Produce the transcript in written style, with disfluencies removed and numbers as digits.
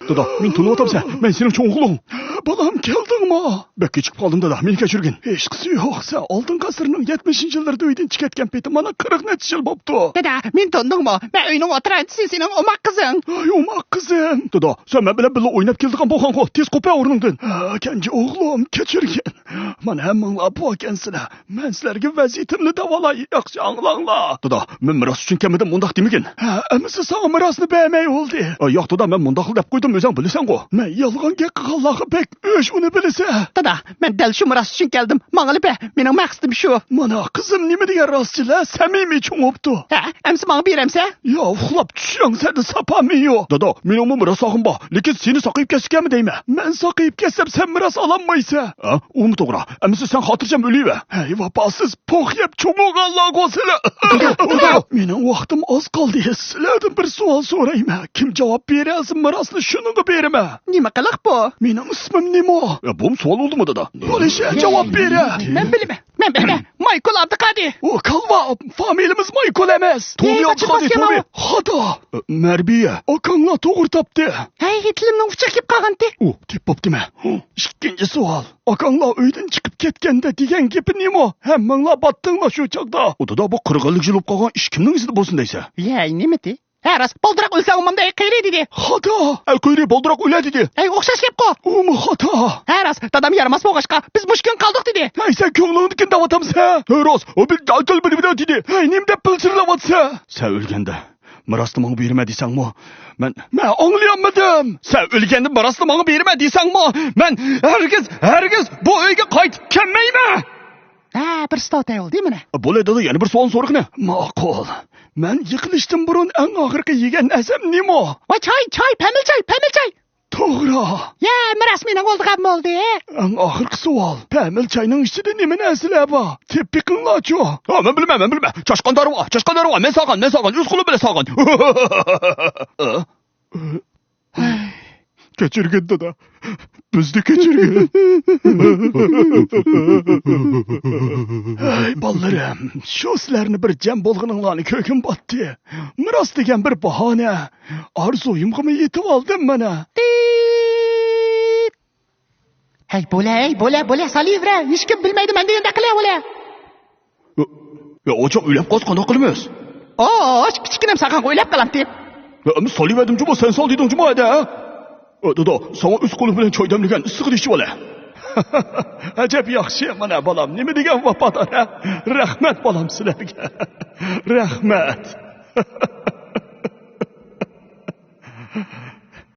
Dada, men tanıvatamsa, men senin çoğulun. Balam geldin mi? Bekki çıkıp kaldım dada, meni kechirgin. Hech qisi yo'qsa, oldin qasrning 70-yillarda uydan chiqayotgan paytim mana 40 necha yil bo'pti. Dada, men tundingmi? Men uyning o'tiranchisi sening o'mak qizing. Ay, o'mak qizim. Dada, sen men bilan birga o'ynab keldigan bo'lgan-ku. Tez qo'pay o'rningdan. Kenji o'g'lim, kechirgin. Mana hammanglar bu ekansizlar. Men sizlarga vaziyatimni davolay, yaxshi anglanglar. Dada, men miros uchun kamidan mundaq demagin. Amisi sana mirosni bermay oldi. Yo'q dada, men mundaq deb qo'ydim, o'zing bilasan-ku. Men yolg'on gap qilganlarga bek o'sh uni bilasa. Dada, men dal shu miros uchun keldim. Mang'ili be, mening maqsadim shu. Mana qizim nima degan rostchilar, samimiy cho'ngibdi. Amsi menga beramsa? Yo, uxlab tushsang seni sapami yo'q. Dada, mening miros sog'im bor, lekin seni saqayib ketishganmi deyman. Men saqayib ketsam sen miros ololmaysan. Uni to'g'ri. Amisi sen xotirjam o'layver. Hey, vafosiz po'q yeb cho'ng'olganlar qo'sila. Mening vaqtim oz qoldi. Sizlardan bir savol so'rayman. Kim javob berasa mirosni shunga beraman. Nima qiliq bu? Mening ismim nima? Bu savol bo'ldimi dada? Bo'lishi javob bera. Men bilmayman. Men bilmayman. Michael Abduqadi. O kalva, familiyamiz Michael emas. To'mi Abduqadi, To'mi. Xato. Marbiya, akanglar to'g'ri topdi. Hey, Hitlerning uchiq kelib qolgandi. Deb bo'ptimi? Ikkinchi savol. Akanglar uydan chiqib ketganda degan gapi nima? Hammanglar batdinglar shu chaqda. Dada, bu 40 yillik yil bo'lib qolgan ish kimning izida bo'lsin deysa? Yey, nimati? Ras, boldiroq o'lsa umamda qayri dedi. Xato. Qayri boldiroq o'ladi dedi. Ey, o'xshash gap-ku. Umi xato. Ras, dadam yaramas bo'lg'ashqa biz mushkun qoldik dedi. Hey, sen ko'nglingni davotamsa? Ros, o bir daltal bir dedi. Hey, nimda pilchirlayapsa? Sen o'lganda mirosni menga berma desangmi? Men anglayolmadim. Sen o'lganda mirosni menga berma desangmi? Men hargiz bu uyga qaytib kelmayman. Bir stotay oldi mana. Bo'ladi, yana bir savol so'rag'ini. Ma'qul. Men yiqilishdan burun eng oxirgi yegan narsam nima? Voy, choy, pamil choy. To'g'ri. Ya, miras mening oldigan bo'ldi. Eng oxirgi savol. Pamil choyning ichida nima narsalar bor? Tepqinglarchi. Men bilmayman. Chashqon darvo. Men sog'an. O'z qo'lim bilan sog'an. Kechirgin dada. Bizni kechirgin. Hey bolalarım, shu sizlarni bir jam bo'lganinglarni ko'kim botdi. Miros degan bir bahona. Orzuyimga yetib oldim mana. Hey, bo'la, salivra. Hech kim bilmaydi men deganda qilay bo'la. Ochiq o'ylab qolib qilamiz. Kichkinam saqan o'ylab qolamdi. Solivadim juma, sen sol deding juma edi. Dada, sana o'z qo'lim bilan choy damlagan issiq ichib ola. Ajab yaxshi, mana bolam, nima degan vafodor. Rahmat bolam sizlarga. Rahmat.